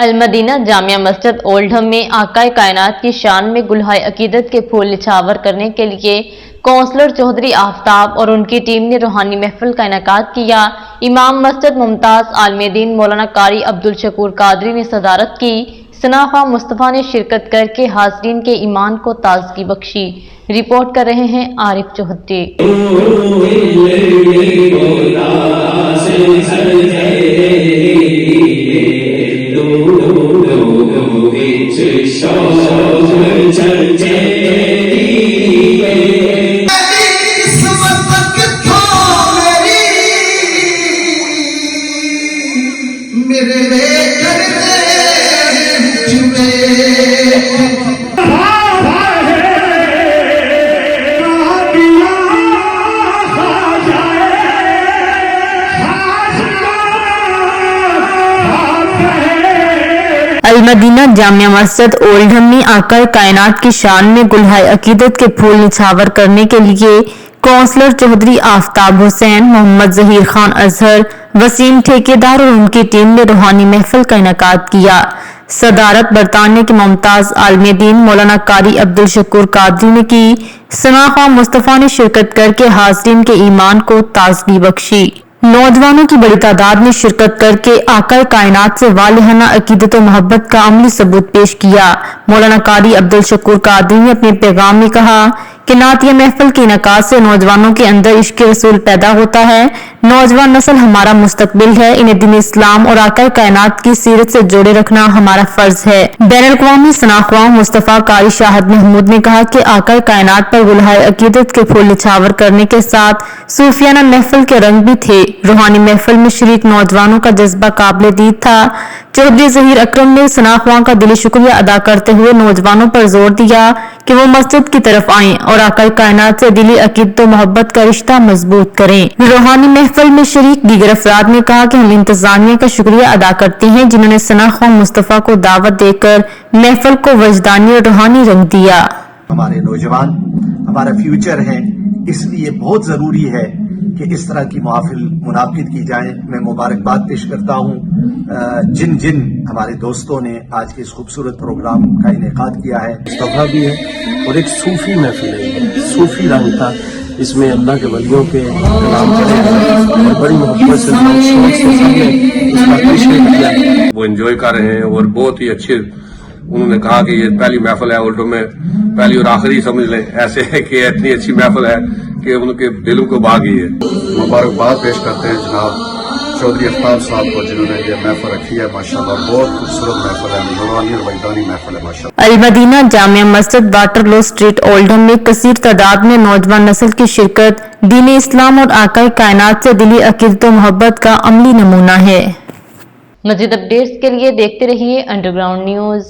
المدینہ جامعہ مسجد اولڈھم میں آقائے کائنات کی شان میں گلہائے عقیدت کے پھول نچھاور کرنے کے لیے کونسلر چودھری آفتاب اور ان کی ٹیم نے روحانی محفل کا انعقاد کیا۔ امام مسجد ممتاز عالم دین مولانا قاری عبدالشکور قادری نے صدارت کی۔ ثنا خواہ مصطفیٰ نے شرکت کر کے حاضرین کے ایمان کو تازگی بخشی۔ رپورٹ کر رہے ہیں عارف چودھری۔ المدینہ جامعہ مسجد اولڈھم میں آقائے کائنات کی شان میں گلہائے عقیدت کے پھول نچھاور کرنے کے لیے کونسلر چودھری آفتاب حسین، محمد ظہیر خان اظہر، وسیم ٹھیکیدار اور ان کی ٹیم نے روحانی محفل کا انعقاد کیا۔ صدارت برطانیہ کے ممتاز عالم دین مولانا قاری عبدالشکور قادری نے کی۔ ثنا خواہ مصطفیٰ نے شرکت کر کے حاضرین کے ایمان کو تازگی بخشی۔ نوجوانوں کی بڑی تعداد نے شرکت کر کے آقائے کائنات سے والہانہ عقیدت و محبت کا عملی ثبوت پیش کیا۔ مولانا قاری عبدالشکور قادری نے اپنے پیغام میں کہا کہ نعتیہ محفل کے انعقاد سے نوجوانوں کے اندر عشق رسول پیدا ہوتا ہے۔ نوجوان نسل ہمارا مستقبل ہے، انہیں دین اسلام اور آقائے کائنات کی سیرت سے جوڑے رکھنا ہمارا فرض ہے۔ بین الاقوامی ثنا خواہ مصطفیٰ قاری شاہد محمود نے کہا کہ آقائے کائنات پر گلہائے عقیدت کے پھول نچھاور کرنے کے ساتھ صوفیانہ محفل کے رنگ بھی تھے۔ روحانی محفل میں شریک نوجوانوں کا جذبہ قابل دید تھا۔ چودھری ظہیر اکرم نے ثنا خواہ کا دلی شکریہ ادا کرتے ہوئے نوجوانوں پر زور دیا کہ وہ مسجد کی طرف آئیں اور آقائے کائنات سے دلی عقیدت و محبت کا رشتہ مضبوط کریں۔ روحانی محفل میں شریک دیگر افراد نے کہا کہ ہم انتظامیہ کا شکریہ ادا کرتے ہیں جنہوں نے ثنا خواہ مصطفیٰ کو دعوت دے کر محفل کو وجدانی اور روحانی رنگ دیا۔ ہمارے نوجوان ہمارا فیوچر ہیں، اس لیے بہت ضروری ہے کہ اس طرح کی محافل منعقد کی جائیں۔ میں مبارکباد پیش کرتا ہوں جن ہمارے دوستوں نے آج کے اس خوبصورت پروگرام کا انعقاد کیا ہے۔ مصطفیٰ بھی ہے اور ایک صوفی محفل ہے، صوفی رنگ تھا، اس میں اللہ کے ولیوں کے کلام چلے اور بڑی محبت سے سب نے اس کا اپریشیٹ کیا۔ وہ انجوائے کر رہے ہیں اور بہت ہی اچھے، انہوں نے کہا کہ یہ پہلی محفل ہے اولڈھم میں، پہلی اور آخری سمجھ لیں، ایسے ہے کہ اتنی اچھی محفل ہے کہ ان کے دلوں کو بھا گئی ہے۔ مبارکباد پیش کرتے ہیں جناب چودھری آفتاب صاحب کو جنہوں نے یہ محفل رکھی ہے۔ ماشاءاللہ بہت خوبصورت محفل ہے، نورانی اور وجدانی محفل ہے ماشاءاللہ۔ المدینہ جامعہ مسجد واٹر لو اسٹریٹ اولڈھم میں کثیر تعداد میں نوجوان نسل کی شرکت دین اسلام اور آقائے کائنات سے دلی عقیدت و محبت کا عملی نمونہ ہے۔ مزید اپڈیٹس کے لیے دیکھتے رہیے انڈر گراؤنڈ نیوز۔